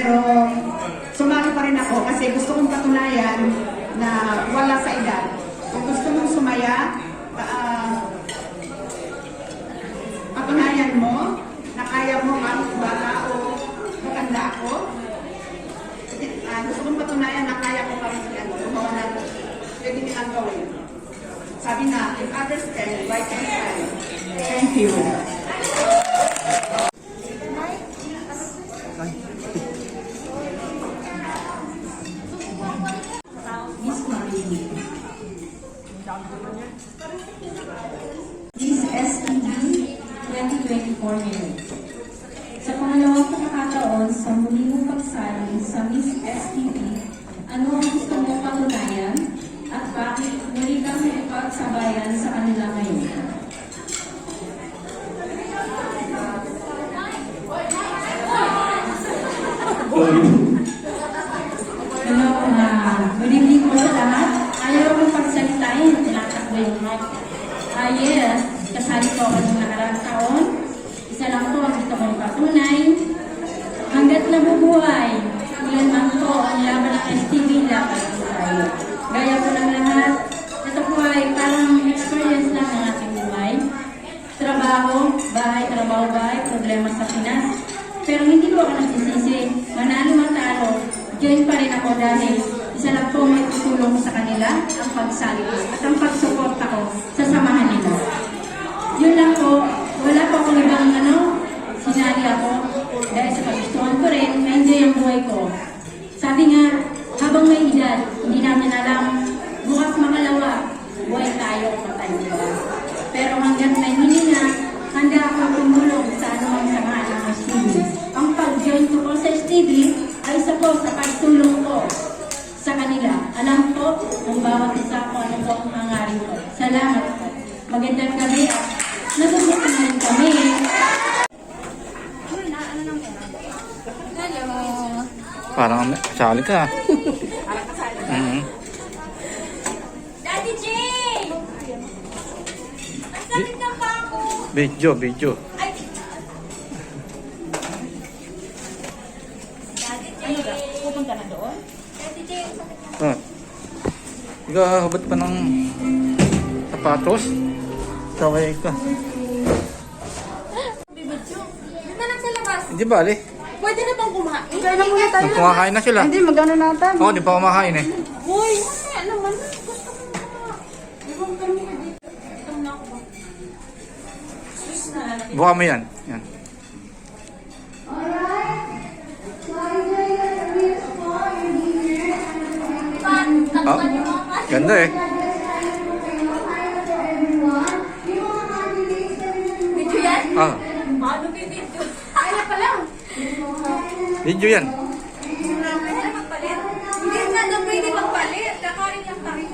Pero sumali pa rin ako kasi gusto kong patunayan na wala sa edad. Kung gusto mong sumaya, patunayan mo na kaya mo kahit bata o matanda ako. Gusto kong patunayan na kaya ko pa rin gumawa na pwede nilang gawin. Sabi na, if others can, why can't I? Thank you. Miss Marie. Miss STD 2024 year. Sa pangalawang pagkakataon sa muli mong pagsali sa Miss STD, ano ang gusto mong patunayan at bakit muli kang ipagsabayan sa kanila ngayon? Good evening po sa lahat. Ayaw akong pagsalitain, tinatakbo yung mic. Yes, kasali po ako ng nakaraang taon. Isa lang po ang gusto kong patunay. Hanggat nabubuhay, ilan man po ang laban ng STV, laban po tayo. Gaya po ng lahat, ito po ay parang experience lang ng ating buhay. Trabaho, bahay, problema sa Pinas. Pero hindi ko ako nagsisisi, manalo matalo, join pa rin ako dahil isa lang po may tutulong sa kanila ang pagsali at ang pagsuporta ko sa samahan nila. Yun lang po, wala po akong ibang sinali ako dahil sa kagustuhan ko rin, na-enjoy ang buhay ko. Sabi nga, habang may edad, hindi namin alam, bukas makalawa, buhay tayo o patay nila. Pero hanggang may hininga, handa akong tumulong sa anumang samahan ng STV. Ang pag-join ko po sa STV ay isa po sa pagtulong ko sa kanila. Alam ko kung bawat isa ko ano po ang hangarin ko. Salamat po. Magandang gabi at natutunan din kami. Hello. Parang kasali ka. Daddy J! Ang sakit ng pa ako. Video. Ay! Daddy J! Pupunta na doon? Daddy J, ang sakit ng Ah. Igahubad pa ng sapatos. Taway ka. bibidyo. Ganda lang sa labas. Hindi bali. Pwede na bang kumain? Kaya na muna tayo. Kumakain na sila. Hindi, magano natin. Oo, di pa kumakain eh. Uy, mamaya naman. Gusto ko na kumain. Ibang kami ka dito. Ito na ako ba? Sus na. Buka mo yan. Yan. Oh, ganda eh. Video yan? Ah, Ano bibidyo? Ay na pala. video yan. Pwede na magpalit? Hindi nga daw pwede magpalit. Kakain lang tayo.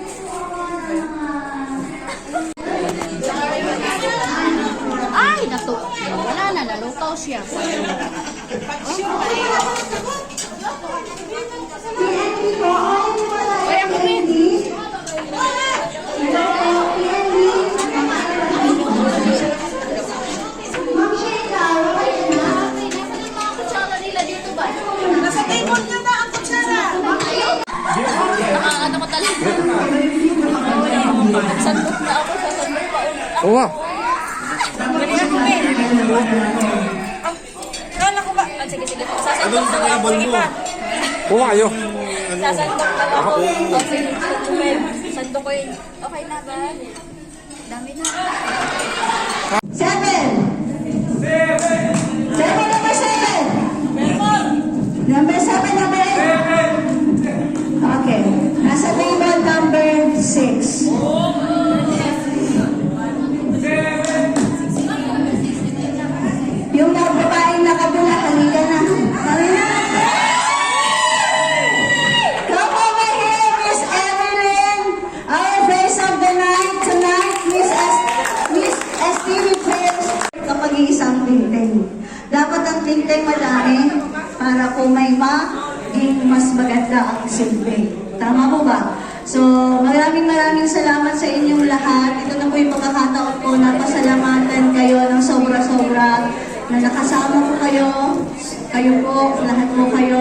Ay, wala na, nalukaw siya. Oy, ako rin. Kutsara nila dito ba? Nasa table niya na ang kutsara. Ano ko talaga? Sandok na ako sa sandok pa. Oo ah. Ganyan ko eh. Kala ko ba? Ah, sige. Sasandok na ako. Sige pa. Oo kayo. Sasandok na ako. Oh, sige. Sandok ko yun. Okay na ba? Dami na. 7. Number 7. Number 7, number 8. Okay. Nasa table number 6. Yung babaeng nakabula, halika na. Come over here, Miss Evelyn. Our face of the night tonight, Miss STV players. Kapag iisang tingting. Dapat ang tingting madami para po may maging mas maganda ang silbi. Tama po ba? So, maraming salamat sa inyong lahat. Ito na po yung pagkakataon po na pasalamatan kayo ng sobra-sobra na nakasama ko kayo. Kayo po, lahat po kayo,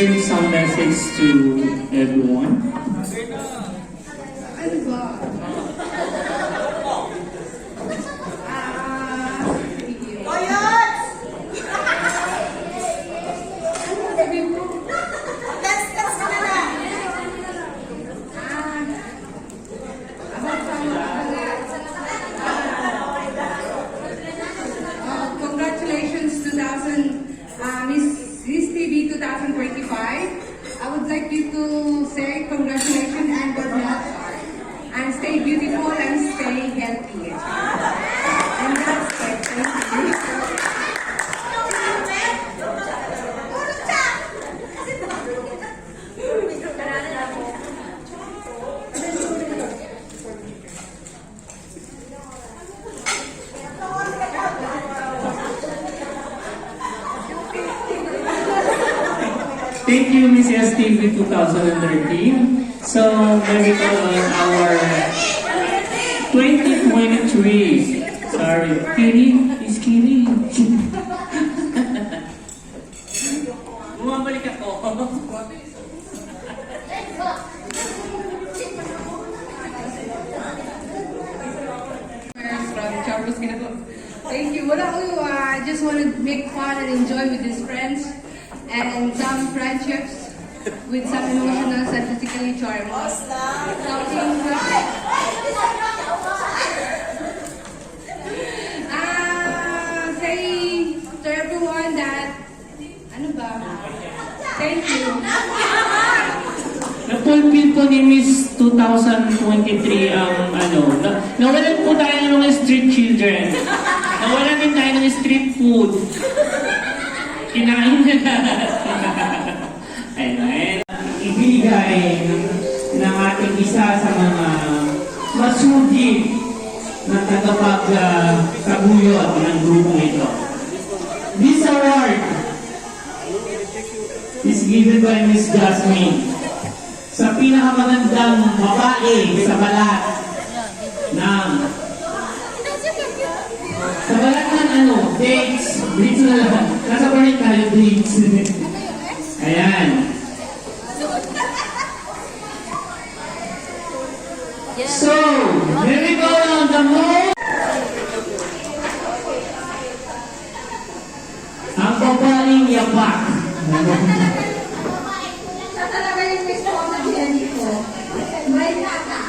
give some message to everyone? Ano ba? Congratulations 2000, Miss TV 2025. I would like you to say congratulations and good luck. And stay beautiful and stay healthy. And that's it. Thank you. Thank you, Miss STV 2013. So, maybe on our 2023. Sorry, Kiri, Miss Kiri. Bumabalik ako. From Charles Ginagawa. Thank you. Wala ko, I just want to make fun and enjoy with his friends and some friendships with some emotional statistically charm. Say to everyone that, ano ba? Thank you. Na-fulfill po ni Miss 2023 ang nawalan po tayo ng mga street children. Nawalan din tayo ng street food. Kinain na lahat. Ayun. Ibigay ng ating isa sa mga masugid na tagapag-taguyod ng grupo ito. This award is given by Miss Jasmine sa pinakamagandang babae sa balat ng dates, dates na lang. Nasa pa rin tayo, dates. Ayan. So, here we go on the most. Ang babaeng yapak. Siya talaga yung miss ko sa Jenny ko. May nata.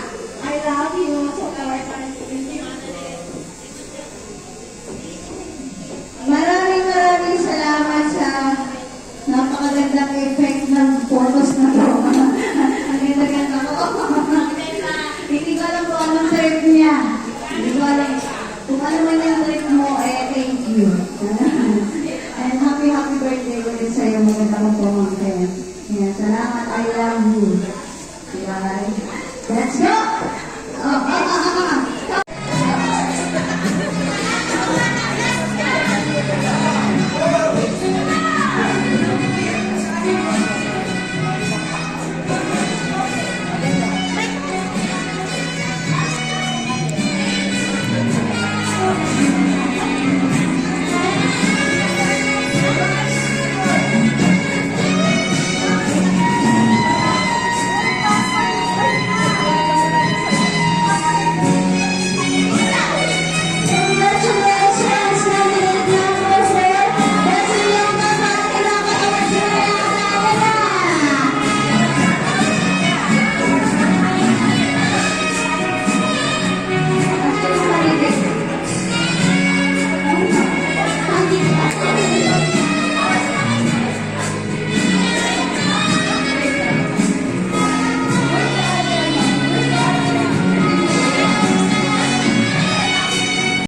I love you. Maraming salamat sa napakagandang effect ng photos na